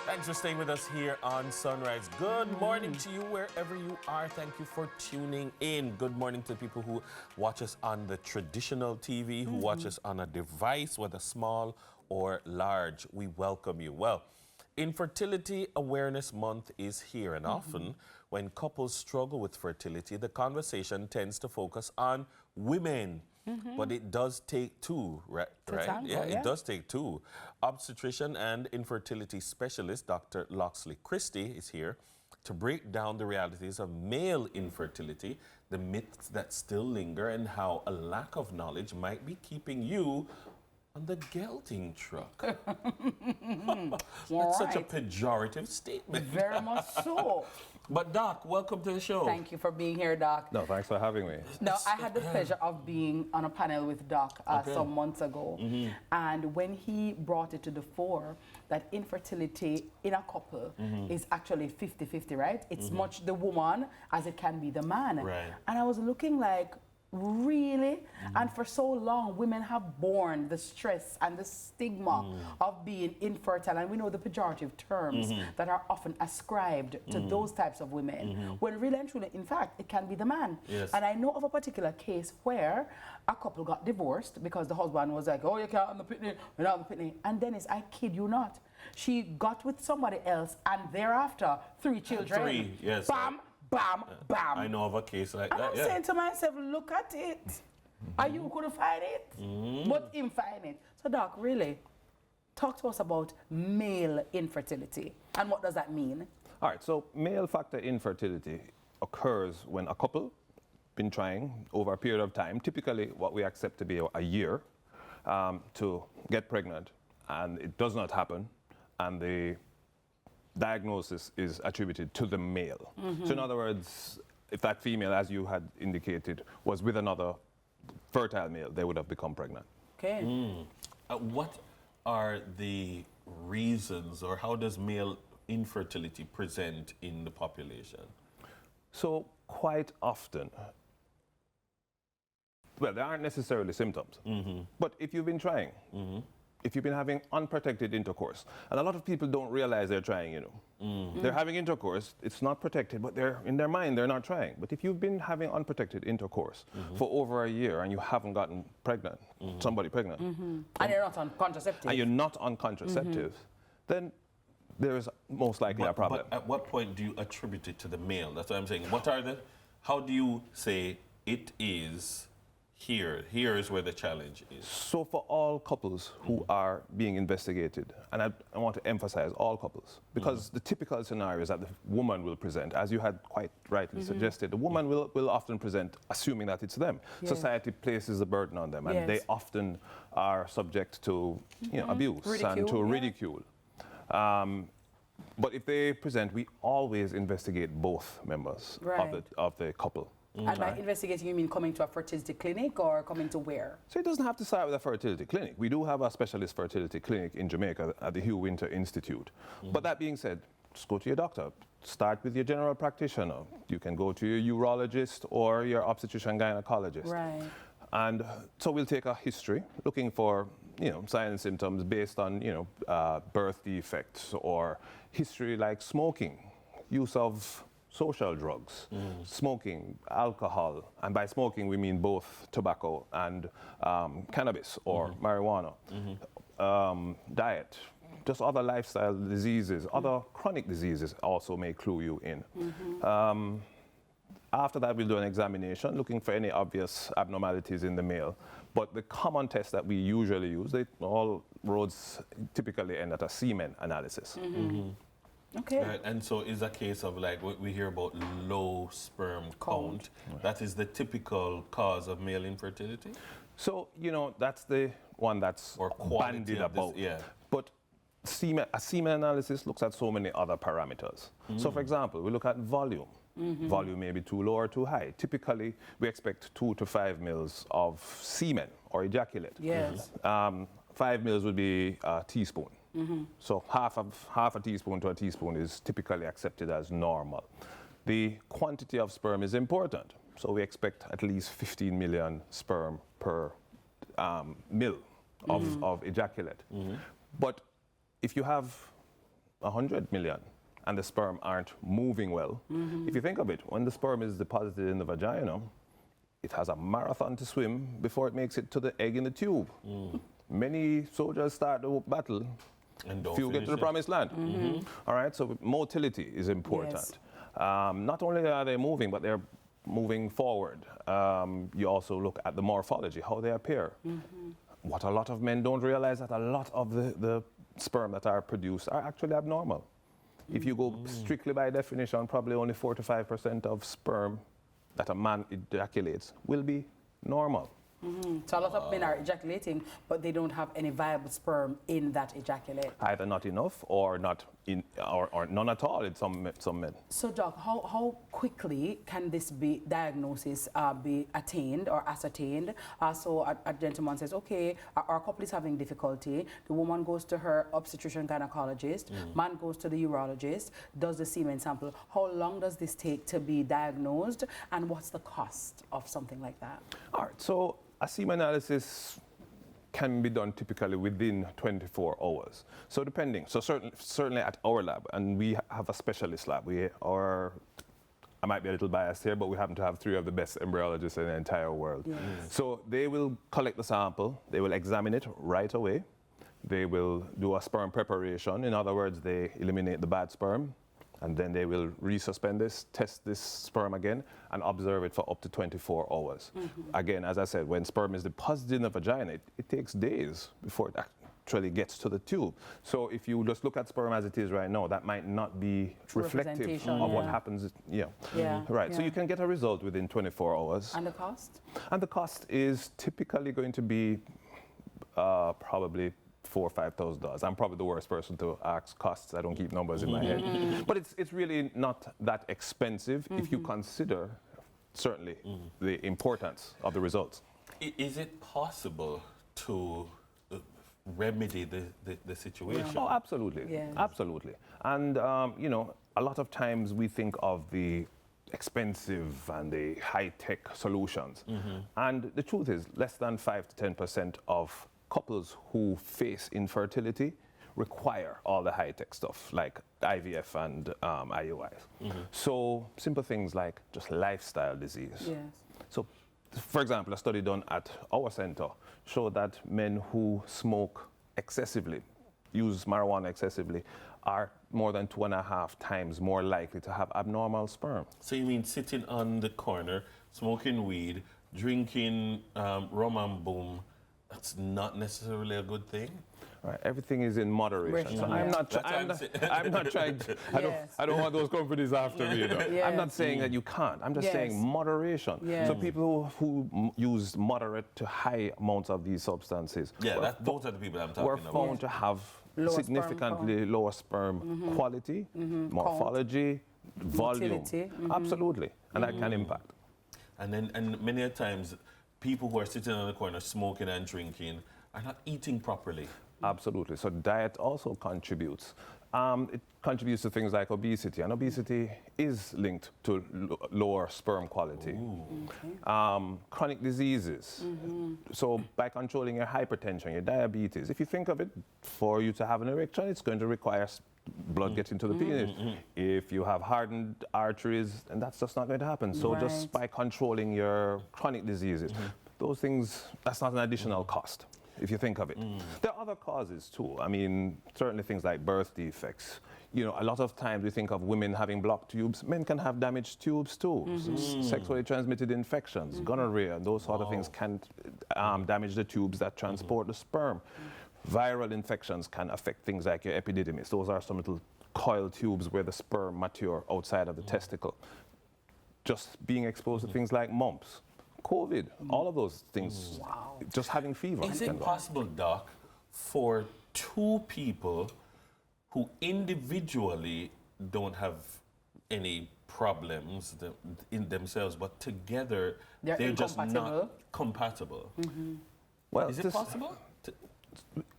Thanks for staying with us here on Sunrise. Good morning to you wherever you are. Thank you for tuning in. Good morning to people who watch us on the traditional TV, who watch us on a device, whether small or large. We welcome you. Well, Infertility Awareness Month is here, and often when couples struggle with fertility, the conversation tends to focus on women. But it does take two, right? Tango, It does take two. Obstetrician and infertility specialist Dr. Loxley Christie is here to break down the realities of male infertility, the myths that still linger, and how a lack of knowledge might be keeping you on the gelding truck. That's such a pejorative statement. Very much so. But Doc, welcome to the show. Thank you for being here, Doc. No, thanks for having me. No, I had the pleasure of being on a panel with Doc some months ago. And when he brought it to the fore that infertility in a couple is actually 50-50, right? It's much the woman as it can be the man. Right. And I was looking like, really? And for so long, women have borne the stress and the stigma of being infertile. And we know the pejorative terms that are often ascribed to those types of women. When really and truly, in fact, it can be the man. Yes. And I know of a particular case where a couple got divorced because the husband was like, oh, you can't have the pitney, you're not the pitney. And Dennis, I kid you not, she got with somebody else and thereafter 3 children. 3, yes. Bam. Bam, bam. I know of a case like And that, I'm saying to myself, look at it. Are you going to find it? But him find it. So, Doc, really, talk to us about male infertility. And what does that mean? All right, so male factor infertility occurs when a couple been trying over a period of time, typically what we accept to be a year, to get pregnant, and it does not happen, and the diagnosis is attributed to the male. So in other words, if that female, as you had indicated, was with another fertile male, they would have become pregnant. Okay. What are the reasons, or how does male infertility present in the population? So quite often, well, there aren't necessarily symptoms, but if you've been trying, if you've been having unprotected intercourse, and a lot of people don't realize they're trying, you know. They're having intercourse, it's not protected, but they're in their mind, they're not trying. But if you've been having unprotected intercourse for over a year and you haven't gotten pregnant, somebody pregnant, And you're not on contraceptives. and you're not on contraceptives, then there is most likely a problem. But at what point do you attribute it to the male? That's what I'm saying. How do you say it is here is where the challenge is? So for all couples who are being investigated, and I want to emphasize all couples, because the typical scenario is that the woman will present, as you had quite rightly suggested, the woman will often present assuming that it's them. Yes. Society places a burden on them, and Yes. they often are subject to abuse and to ridicule. But if they present, we always investigate both members of the couple. And by investigating, you mean coming to a fertility clinic or coming to where? So it doesn't have to start with a fertility clinic. We do have a specialist fertility clinic in Jamaica at the Hugh Winter Institute. But that being said, just go to your doctor. Start with your general practitioner. You can go to your urologist or your obstetrician gynecologist. Right. And so we'll take a history, looking for signs and symptoms based on birth defects or history like smoking, use of social drugs, smoking, alcohol, and by smoking we mean both tobacco and cannabis or marijuana, diet, just other lifestyle diseases, other chronic diseases also may clue you in. After that, we'll do an examination looking for any obvious abnormalities in the male. But the common test that we usually use, all roads typically end at a semen analysis. Okay. And so it's a case of like what we hear about low sperm count. That is the typical cause of male infertility? So, that's the one that's bandied about. But a semen analysis looks at so many other parameters. So, for example, we look at volume. Volume may be too low or too high. Typically, we expect 2 to 5 mils of semen or ejaculate. Yes. 5 mils would be a teaspoon. So half a teaspoon to a teaspoon is typically accepted as normal. The quantity of sperm is important. So we expect at least 15 million sperm per mil of ejaculate. But if you have 100 million and the sperm aren't moving well. If you think of it, when the sperm is deposited in the vagina, it has a marathon to swim before it makes it to the egg in the tube. Many soldiers start the battle, And don't few get to the finish it. promised land. All right, so motility is important. Yes. Not only are they moving, but they're moving forward. You also look at the morphology, how they appear. What a lot of men don't realize that a lot of the sperm that are produced are actually abnormal. If you go strictly by definition, probably only 4 to 5% of sperm that a man ejaculates will be normal. So a lot of men are ejaculating, but they don't have any viable sperm in that ejaculate. Either not enough or not in, or none at all in some men. So, Doc, how quickly can this diagnosis be attained or ascertained? So a gentleman says, okay, our couple is having difficulty. The woman goes to her obstetrician gynecologist. Man goes to the urologist, does the semen sample. How long does this take to be diagnosed, and what's the cost of something like that? All right, so a semen analysis can be done typically within 24 hours. So depending, so certainly at our lab, and we have a specialist lab. I might be a little biased here, but we happen to have 3 of the best embryologists in the entire world. Yes. So they will collect the sample, they will examine it right away. They will do a sperm preparation. In other words, they eliminate the bad sperm, and then they will resuspend this, test this sperm again, and observe it for up to 24 hours. Again, as I said, when sperm is deposited in the vagina, it takes days before it actually gets to the tube. So if you just look at sperm as it is right now, that might not be reflective representation, of what yeah. happens. Yeah, Right, so yeah. you can get a result within 24 hours. And the cost? And the cost is typically going to be probably $4,000 or $5,000. I'm probably the worst person to ask costs. I don't keep numbers in my head. But it's really not that expensive if you consider, certainly, the importance of the results. Is it possible to remedy the situation? Oh, absolutely. Yes. Absolutely. And, you know, a lot of times we think of the expensive and the high-tech solutions. And the truth is, less than 5 to 10% of couples who face infertility require all the high-tech stuff like IVF and IUIs. So simple things like just lifestyle disease. Yes. So, for example, a study done at our center showed that men who smoke excessively, use marijuana excessively, are more than 2.5 times more likely to have abnormal sperm. So you mean sitting on the corner, smoking weed, drinking rum and boom, that's not necessarily a good thing? Right, everything is in moderation. So Yeah. I'm not trying to, I don't want those companies after me. You know? Yes. I'm not saying that you can't. I'm just Yes. saying moderation. Yes. So people who use moderate to high amounts of these substances Yeah, those are the people I'm were talking about. found to have Lower sperm significantly lower sperm quality, morphology, volume. Motility. Absolutely, and that can impact. And many a times, people who are sitting on the corner smoking and drinking are not eating properly. Absolutely. So diet also contributes. It contributes to things like obesity, and obesity is linked to lower sperm quality. Chronic diseases. So by controlling your hypertension, your diabetes, if you think of it, for you to have an erection, it's going to require blood getting to the penis. If you have hardened arteries, and that's just not going to happen. So just Right. by controlling your chronic diseases, those things, that's not an additional cost, if you think of it. There are other causes too. I mean, certainly things like birth defects. You know, a lot of times we think of women having blocked tubes. Men can have damaged tubes too. Sexually transmitted infections, gonorrhea, and those sort of things can damage the tubes that transport the sperm. Viral infections can affect things like your epididymis. Those are some little coiled tubes where the sperm mature outside of the testicle. Just being exposed to things like mumps, COVID, all of those things. Just having fever. Is it possible, Doc, for two people who individually don't have any problems in themselves, but together They're just not incompatible? compatible? Well, Is it possible?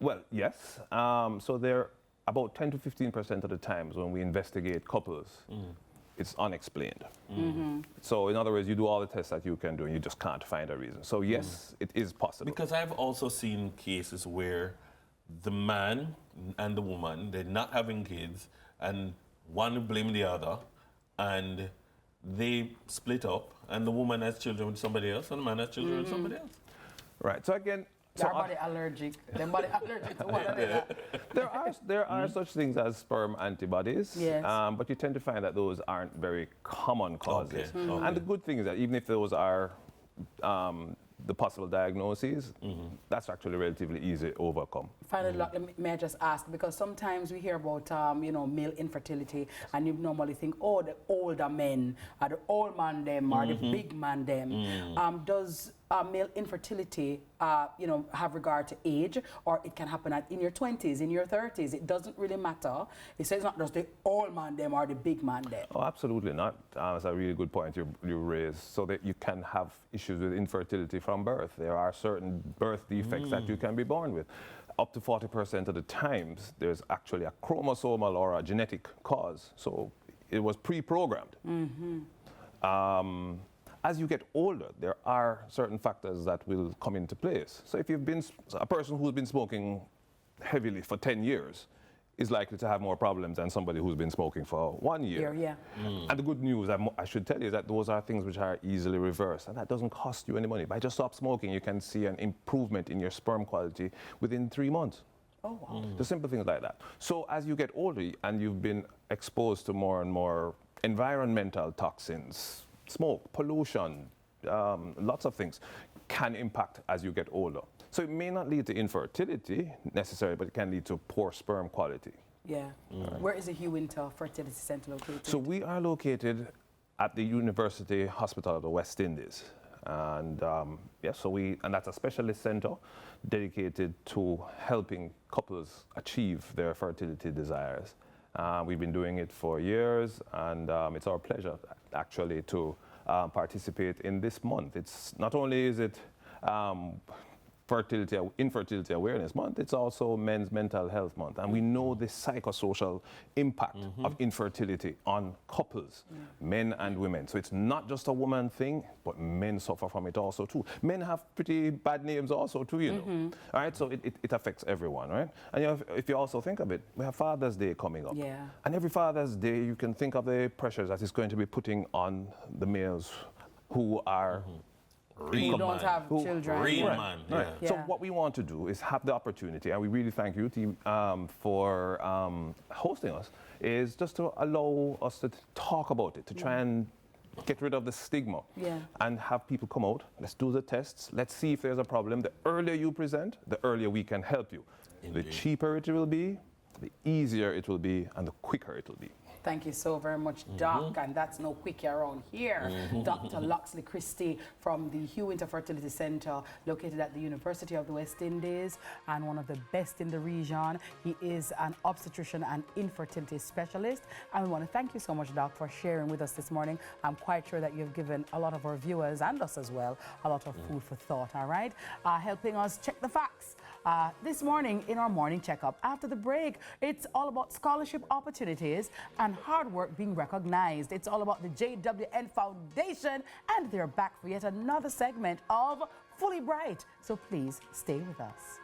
Well, yes. So there, about 10 to 15% of the times when we investigate couples, it's unexplained. So in other words, you do all the tests that you can do and you just can't find a reason. So yes, it is possible. Because I've also seen cases where the man and the woman, they're not having kids, and one will blame the other, and they split up, and the woman has children with somebody else, and the man has children with somebody else. Right. So again, Their body allergic. Their body allergic to one another. there are such things as sperm antibodies, Yes. but you tend to find that those aren't very common causes. Okay, okay. And the good thing is that even if those are the possible diagnoses, that's actually relatively easy to overcome. Finally, may I just ask, because sometimes we hear about, male infertility, and you normally think, oh, the older men, or the old man them, or the big man them. Does male infertility, have regard to age, or it can happen in your 20s, in your 30s? It doesn't really matter. It says not just the old man them or the big man them. Oh, absolutely not. That's a really good point you raised. So that you can have issues with infertility from birth. There are certain birth defects that you can be born with. Up to 40% of the times, there's actually a chromosomal or a genetic cause. So it was pre-programmed. As you get older, there are certain factors that will come into place. So if you've been a person who's been smoking heavily for 10 years is likely to have more problems than somebody who's been smoking for 1 year. And the good news I should tell you is that those are things which are easily reversed, and that doesn't cost you any money. By just stop smoking, you can see an improvement in your sperm quality within 3 months. Oh, wow. The simple things like that. So as you get older and you've been exposed to more and more environmental toxins, smoke, pollution, lots of things can impact as you get older. So it may not lead to infertility necessarily, but it can lead to poor sperm quality. Yeah. Where is the Hugh Winter Fertility Center located? So we are located at the University Hospital of the West Indies. And and that's a specialist center dedicated to helping couples achieve their fertility desires. We've been doing it for years, and it's our pleasure actually to participate in this month. It's not only is it Infertility Awareness Month, it's also Men's Mental Health Month. And we know the psychosocial impact of infertility on couples, men and women. So it's not just a woman thing, but men suffer from it also too. Men have pretty bad names also too, you know. All right, so it affects everyone, right? And if you also think of it, we have Father's Day coming up. Yeah. And every Father's Day, you can think of the pressures that it's going to be putting on the males who are who don't have children. Real man. Right. Yeah. So what we want to do is have the opportunity, and we really thank you, team, for hosting us, is just to allow us to talk about it, to try and get rid of the stigma and have people come out. Let's do the tests. Let's see if there's a problem. The earlier you present, the earlier we can help you. Indeed. The cheaper it will be, the easier it will be, and the quicker it will be. Thank you so very much, Doc, and that's no quickie around here. Dr. Loxley Christie from the Hugh Winter Fertility Center, located at the University of the West Indies, and one of the best in the region. He is an obstetrician and infertility specialist, and we want to thank you so much, Doc, for sharing with us this morning. I'm quite sure that you've given a lot of our viewers, and us as well, a lot of food for thought, all right? Helping us check the facts. This morning in our morning checkup, after the break, it's all about scholarship opportunities and hard work being recognized. It's all about the JWN Foundation, and they're back for yet another segment of Fully Bright. So please stay with us.